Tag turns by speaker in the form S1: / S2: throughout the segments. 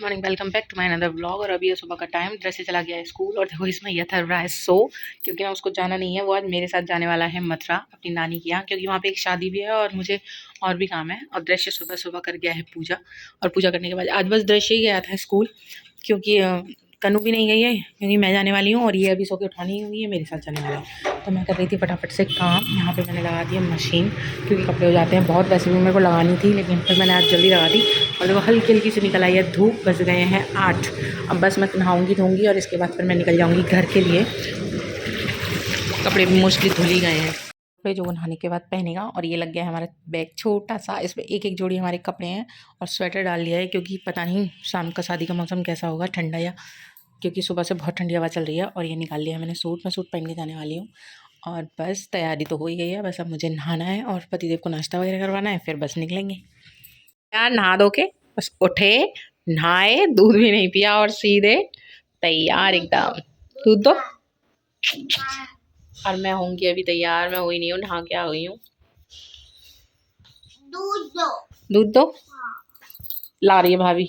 S1: Morning, welcome back to my another vlog. और अभी ये सुबह का टाइम, ड्रेस से चला गया है स्कूल। और देखो इसमें यह रहा है सो, क्योंकि ना उसको जाना नहीं है। वो आज मेरे साथ जाने वाला है मथुरा अपनी नानी के यहाँ, क्योंकि वहाँ पे एक शादी भी है और मुझे और भी काम है। और दृश्य सुबह सुबह कर गया है पूजा, और पूजा करने के बाद आज बस दृश्य ही गया था स्कूल, क्योंकि कनू भी नहीं गई है, क्योंकि मैं जाने वाली हूँ और ये अभी सो के उठानी हुई है, मेरे साथ जाने वाला है। तो मैं कर रही थी फटाफट से काम। यहाँ पे मैंने लगा दी मशीन, क्योंकि कपड़े हो जाते हैं बहुत। वैसे भी मेरे को लगानी थी, लेकिन फिर मैंने आज जल्दी लगा दी। और देखो हल्की हल्की से निकल आई है धूप। बज गए हैं 8। अब बस मैं नहाऊंगी धोऊंगी और इसके बाद फिर मैं निकल जाऊँगी घर के लिए। कपड़े भी मोस्टली धुल ही गए हैं, कपड़े जो नहाने के बाद पहनेगा। और ये लग गया है हमारा बैग छोटा सा, इसमें एक एक जोड़ी हमारे कपड़े हैं। और स्वेटर डाल लिया है, क्योंकि पता नहीं शाम का शादी का मौसम कैसा होगा, ठंडा या, क्योंकि सुबह से बहुत ठंडी हवा चल रही है। और ये निकाल लिया है मैंने सूट, मैं सूट पहन के जाने वाली हूँ। और बस तैयारी तो हो ही गई है, बस अब मुझे नहाना है और पतिदेव को नाश्ता वगैरह करवाना है, फिर बस निकलेंगे। यार नहा धो के बस उठे, नहाए, दूध भी नहीं पिया और सीधे तैयार एकदम। दूध दो। और मैं होंगी अभी तैयार, मैं हुई नहीं हूँ, नहा के आ गई हूँ। दूध दो, दूध दो। ला रही है भाभी।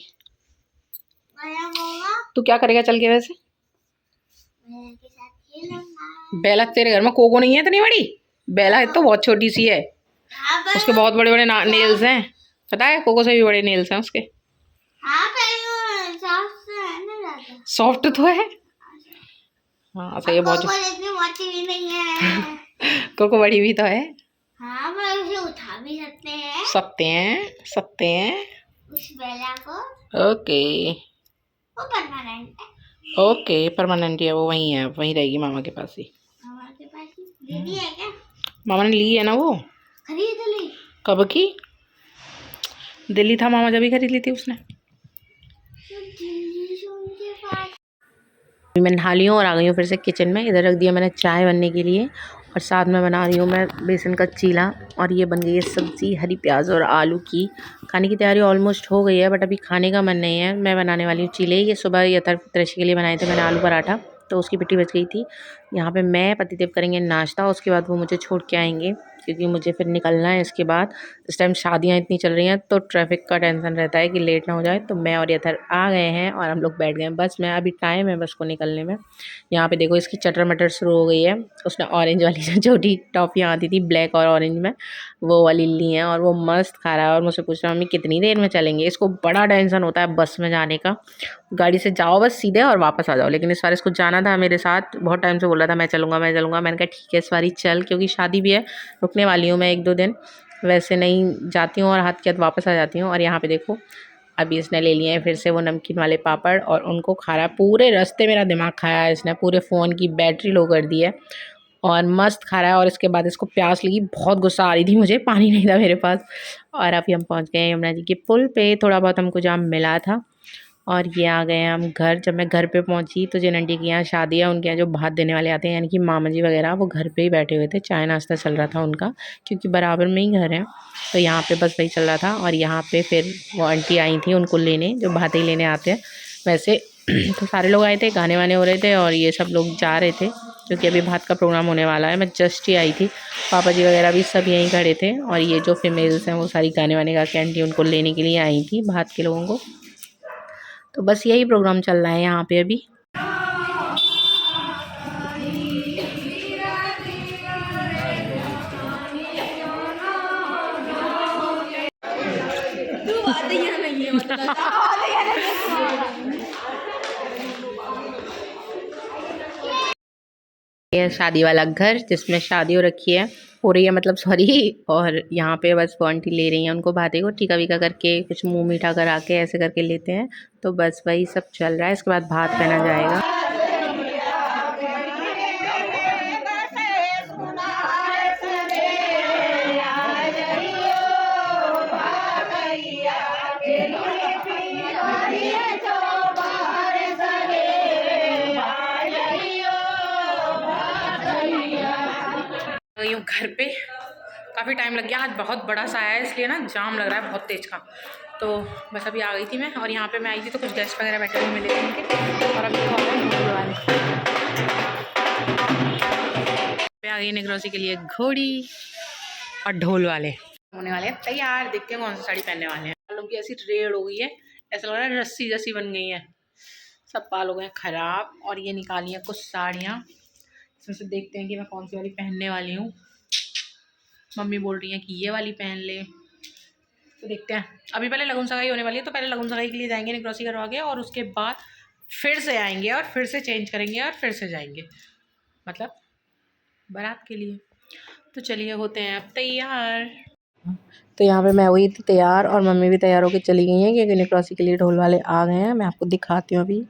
S1: तू क्या करेगा चल के वैसे? बेला तेरे घर में कोको नहीं है इतनी बड़ी? बेला है तो बहुत छोटी सी है, उसके बहुत बड़े बड़े नेल्स हैं, पता है? कोको से भी बड़े नेल्स हैं उसके। सॉफ्ट तो है। हाँ सही है, बहुत इतनी मोटी भी नहीं है। कोको बड़ी भी तो है। हाँ पर उसे उठा भी सकते हैं उस बेला को। ओके वो परमानेंट है। ओके परमानेंट है, वो वहीं है, वहीं रहेगी मामा के पास ही। मामा के पास ही ली है क्या? मामा ने ली है ना, वो खरीद ली। कब की? दिल्ली था मामा जब ही खरीद ली थी उसने। मैं नहा ली हूँ और आ गई हूँ फिर से किचन में। इधर रख दिया मैंने चाय बनने के लिए, और साथ में बना रही हूँ मैं बेसन का चीला। और ये बन गई है सब्ज़ी, हरी प्याज और आलू की। खाने की तैयारी ऑलमोस्ट हो गई है, बट अभी खाने का मन नहीं है। मैं बनाने वाली हूँ चीले। ये सुबह यथार्थ के लिए बनाए थे मैंने आलू पराठा, तो उसकी पिट्टी बच गई थी। यहाँ पे मैं पतिदेव करेंगे नाश्ता, उसके बाद वो मुझे छोड़ के आएंगे, क्योंकि मुझे फिर निकलना है इसके बाद। इस टाइम शादियाँ इतनी चल रही हैं तो ट्रैफिक का टेंशन रहता है कि लेट ना हो जाए। तो मैं और यथर आ गए हैं और हम लोग बैठ गए हैं बस में। अभी टाइम है बस को निकलने में। यहाँ पे देखो इसकी चटर मटर शुरू हो गई है। उसने ऑरेंज वाली जो छोटी टॉफ़ियाँ आती थी ब्लैक और ऑरेंज में, वो वाली ली हैं और वो मस्त खा रहा है। और मुझसे पूछ रहा है मम्मी कितनी देर में चलेंगे? इसको बड़ा टेंशन होता है बस में जाने का। गाड़ी से जाओ बस सीधे और वापस आ जाओ, लेकिन इस बार इसको जाना था मेरे साथ। बहुत टाइम से बोल रहा था मैं चलूँगा मैं चलूँगा। मैंने कहा ठीक है इस बारी चल, क्योंकि शादी भी है, रुकने वाली हूँ मैं 1-2 दिन। वैसे नहीं जाती हूँ और हाथ के हाथ वापस आ जाती हूँ। और यहाँ पे देखो अभी इसने ले लिए हैं फिर से वो नमकीन वाले पापड़, और उनको खा रहा है। पूरे रास्ते मेरा दिमाग खाया है इसने, पूरे फ़ोन की बैटरी लो कर दी है, और मस्त खा रहा है। और इसके बाद इसको प्यास लगी, बहुत गुस्सा आ रही थी मुझे, पानी नहीं था मेरे पास। और अभी हम पहुँच गए हैं यमुना जी के पुल पे। थोड़ा बहुत हमको जाम मिला था और ये आ गए हैं हम घर। जब मैं घर पे पहुंची तो जिन आंटी के यहाँ शादी है, उनके यहाँ जो भात देने वाले आते हैं, यानी कि मामा जी वगैरह, वो घर पे ही बैठे हुए थे। चाय नाश्ता चल रहा था उनका, क्योंकि बराबर में ही घर है, तो यहाँ पे बस वही चल रहा था। और यहाँ पे फिर वो आंटी आई थी उनको लेने, जो भात ही लेने आते हैं वैसे। तो सारे लोग आए थे, गाने वाने हो रहे थे, और ये सब लोग जा रहे थे, क्योंकि अभी भात का प्रोग्राम होने वाला है। मैं जस्ट ही आई थी, पापा जी वगैरह भी सब यहीं खड़े थे। और ये जो फीमेल्स हैं वो सारी गाने वाने गा के आंटी उनको लेने के लिए आई थी, भात के लोगों को। तो बस यही प्रोग्राम चल रहा है यहाँ पे अभी। ये शादी वाला घर जिसमें शादी हो रही है मतलब सॉरी। और यहाँ पे बस वो आंटी ले रही हैं उनको भाते को, टीका वीका करके, कुछ मुंह मीठा करा के ऐसे करके लेते हैं। तो बस वही सब चल रहा है। इसके बाद भात पहना जाएगा। गई हूँ घर पे, काफ़ी टाइम लग गया। आज बहुत बड़ा सा आया है, इसलिए ना जाम लग रहा है बहुत तेज़ का। तो बस अभी आ गई थी मैं, और यहाँ पे मैं आई थी तो कुछ गेस्ट वगैरह बैठे हुए मिले थे उनके। और अभी ढोल वाले पे आ गई निगरोसी के लिए घोड़ी, और ढोल वाले होने वाले हैं तैयार। देखते हैं कौन सी साड़ी पहनने वाले हैं। लोगों की ऐसी रेड हो गई है, ऐसा लग रहा है रस्सी जैसी बन गई है, सब बाल हो गए ख़राब। और ये निकाली हैं कुछ साड़ियाँ, इसमें से देखते हैं कि मैं कौन सी वाली पहनने वाली हूँ। मम्मी बोल रही हैं कि ये वाली पहन ले, तो देखते हैं। अभी पहले लगन सगाई होने वाली है, तो पहले लगन सगाई के लिए जाएंगे निक्रॉसी करवा के, और उसके बाद फिर से आएंगे और फिर से चेंज करेंगे और फिर से जाएंगे, मतलब बारात के लिए। तो चलिए होते हैं अब तैयार। तो यहाँ पे मैं हुई थी तैयार और मम्मी भी तैयार होकर चली गई हैं क्योंकि निक्रॉसी के लिए ढोल वाले आ गए हैं। मैं आपको दिखाती हूँ अभी।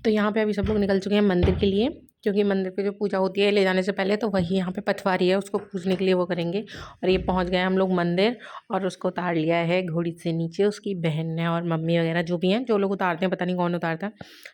S1: तो यहाँ पे अभी सब लोग निकल चुके हैं मंदिर के लिए, क्योंकि मंदिर पे जो पूजा होती है ले जाने से पहले, तो वही यहाँ पे पटवारी है, उसको पूजने के लिए वो करेंगे। और ये पहुँच गए हम लोग मंदिर, और उसको उतार लिया है घोड़ी से नीचे, उसकी बहन ने और मम्मी वगैरह जो भी हैं, जो लोग उतारते हैं, पता नहीं कौन उतारता है,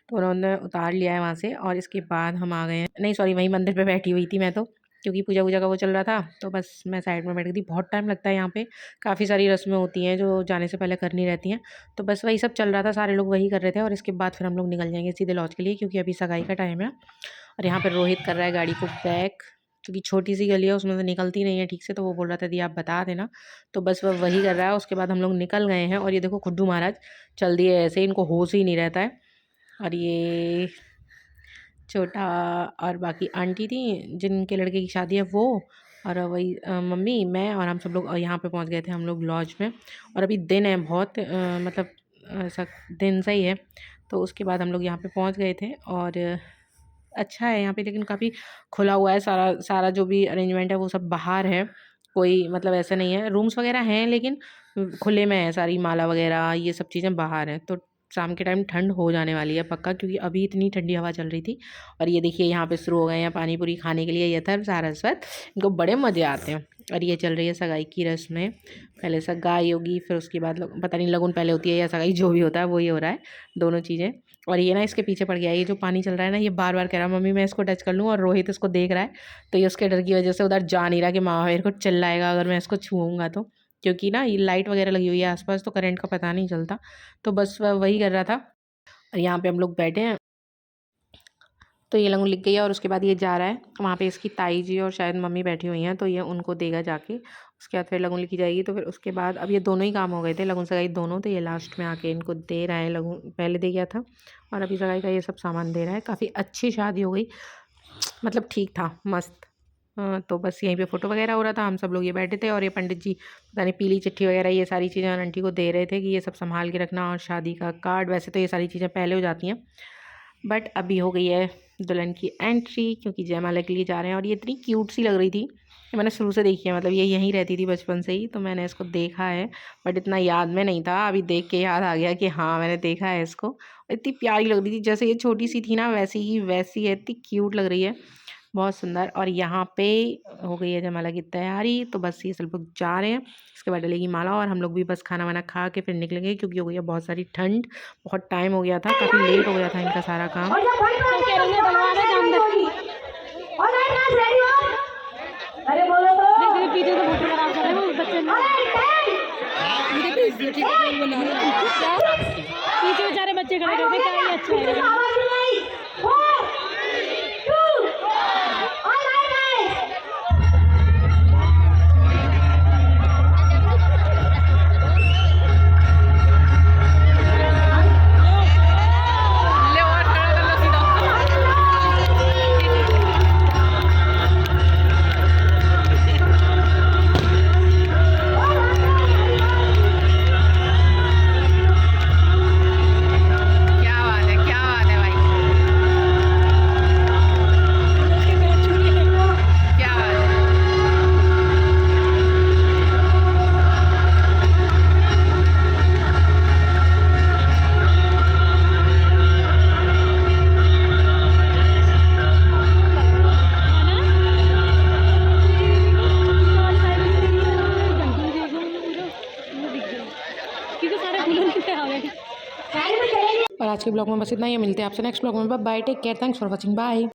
S1: तो उन्होंने उतार लिया है वहाँ से। और इसके बाद हम आ गए हैं, नहीं सॉरी, वहीं मंदिर पर बैठी हुई थी मैं तो, क्योंकि पूजा वूजा का वो चल रहा था, तो बस मैं साइड में बैठ गई थी। बहुत टाइम लगता है यहाँ पे, काफ़ी सारी रस्में होती हैं जो जाने से पहले करनी रहती हैं, तो बस वही सब चल रहा था, सारे लोग वही कर रहे थे। और इसके बाद फिर हम लोग निकल जाएंगे सीधे लॉज के लिए, क्योंकि अभी सगाई का टाइम है। और यहाँ पर रोहित कर रहा है गाड़ी को पैक, क्योंकि छोटी सी गली है, उसमें से निकलती नहीं है ठीक से, तो वो बोल रहा था दी आप बता देना, तो बस वह वही कर रहा है। उसके बाद हम लोग निकल गए हैं, और ये देखो खुड्डू महाराज चल दिए ऐसे, इनको होश ही नहीं रहता है। और ये छोटा और बाकी आंटी थी जिनके लड़के की शादी है वो, और वही मम्मी, मैं और हम सब लोग यहाँ पे पहुँच गए थे हम लोग लॉज में। और अभी दिन है बहुत, मतलब ऐसा दिन सही है, तो उसके बाद हम लोग यहाँ पे पहुँच गए थे। और अच्छा है यहाँ पे, लेकिन काफ़ी खुला हुआ है, सारा सारा जो भी अरेंजमेंट है वो सब बाहर है, कोई मतलब ऐसा नहीं है। रूम्स वगैरह हैं लेकिन खुले में है, सारी माला वगैरह ये सब चीज़ें बाहर हैं। तो शाम के टाइम ठंड हो जाने वाली है पक्का, क्योंकि अभी इतनी ठंडी हवा चल रही थी। और ये देखिए यहाँ पे शुरू हो गए हैं पानी पूरी खाने के लिए, ये था सारस्वत, इनको बड़े मज़े आते हैं। और ये चल रही है सगाई की रस्में, पहले सगाई होगी, फिर उसके बाद पता नहीं लगन पहले होती है या सगाई, जो भी होता है वही हो रहा है, दोनों चीज़ें। और ये ना इसके पीछे पड़ गया है, ये जो पानी चल रहा है ना, ये बार बार कह रहा है मम्मी मैं इसको टच कर लूँ, और रोहित इसको देख रहा है, तो ये उसके डर की वजह से उधर जा नहीं रहा कि माँ मेरे को चिल्लाएगा अगर मैं इसको छूऊंगा तो, क्योंकि ना ये लाइट वगैरह लगी हुई है आसपास, तो करंट का पता नहीं चलता, तो बस वही कर रहा था। और यहाँ पे हम लोग बैठे हैं, तो ये लगन लिख गई है, और उसके बाद ये जा रहा है वहाँ पे, इसकी ताई जी और शायद मम्मी बैठी हुई हैं, तो ये उनको देगा जाके, उसके बाद फिर लगन लिखी जाएगी। तो फिर उसके बाद अब ये दोनों ही काम हो गए थे, लगन सगाई दोनों, तो ये लास्ट में आके इनको दे रहा है, लगन पहले दे गया था और अभी सगाई का ये सब सामान दे रहा है। काफ़ी अच्छी शादी हो गई, मतलब ठीक था, मस्त। तो बस यहीं पे फ़ोटो वगैरह हो रहा था, हम सब लोग ये बैठे थे, और ये पंडित जी पता नहीं पीली चिट्ठी वगैरह ये सारी चीज़ें आंटी को दे रहे थे कि ये सब संभाल के रखना, और शादी का कार्ड, वैसे तो ये सारी चीज़ें पहले हो जाती हैं, बट अभी हो गई है दुल्हन की एंट्री, क्योंकि जयमाला के लिए जा रहे हैं। और ये इतनी क्यूट सी लग रही थी, ये मैंने शुरू से देखी है, मतलब ये यहीं रहती थी बचपन से ही, तो मैंने इसको देखा है, बट इतना याद में नहीं था, अभी देख के याद आ गया कि हाँ मैंने देखा है इसको। इतनी प्यारी लग रही थी, जैसे ये छोटी सी थी ना वैसी ही वैसी है, इतनी क्यूट लग रही है, बहुत सुंदर। और यहाँ पे हो गई है जयमाला की तैयारी, तो बस ये सब लोग जा रहे हैं, इसके बाद डलेगी माला, और हम लोग भी बस खाना वाना खा के फिर निकलेंगे, क्योंकि हो गई है बहुत सारी ठंड, बहुत टाइम हो गया था, काफ़ी लेट हो गया था इनका सारा काम। पीछे बेचारे बच्चे खड़े करते, क्या ही अच्छा है। और आज के ब्लॉग में बस इतना ही, मिलते हैं आपसे नेक्स्ट ब्लॉग में, bye, take care, thanks for watching, bye.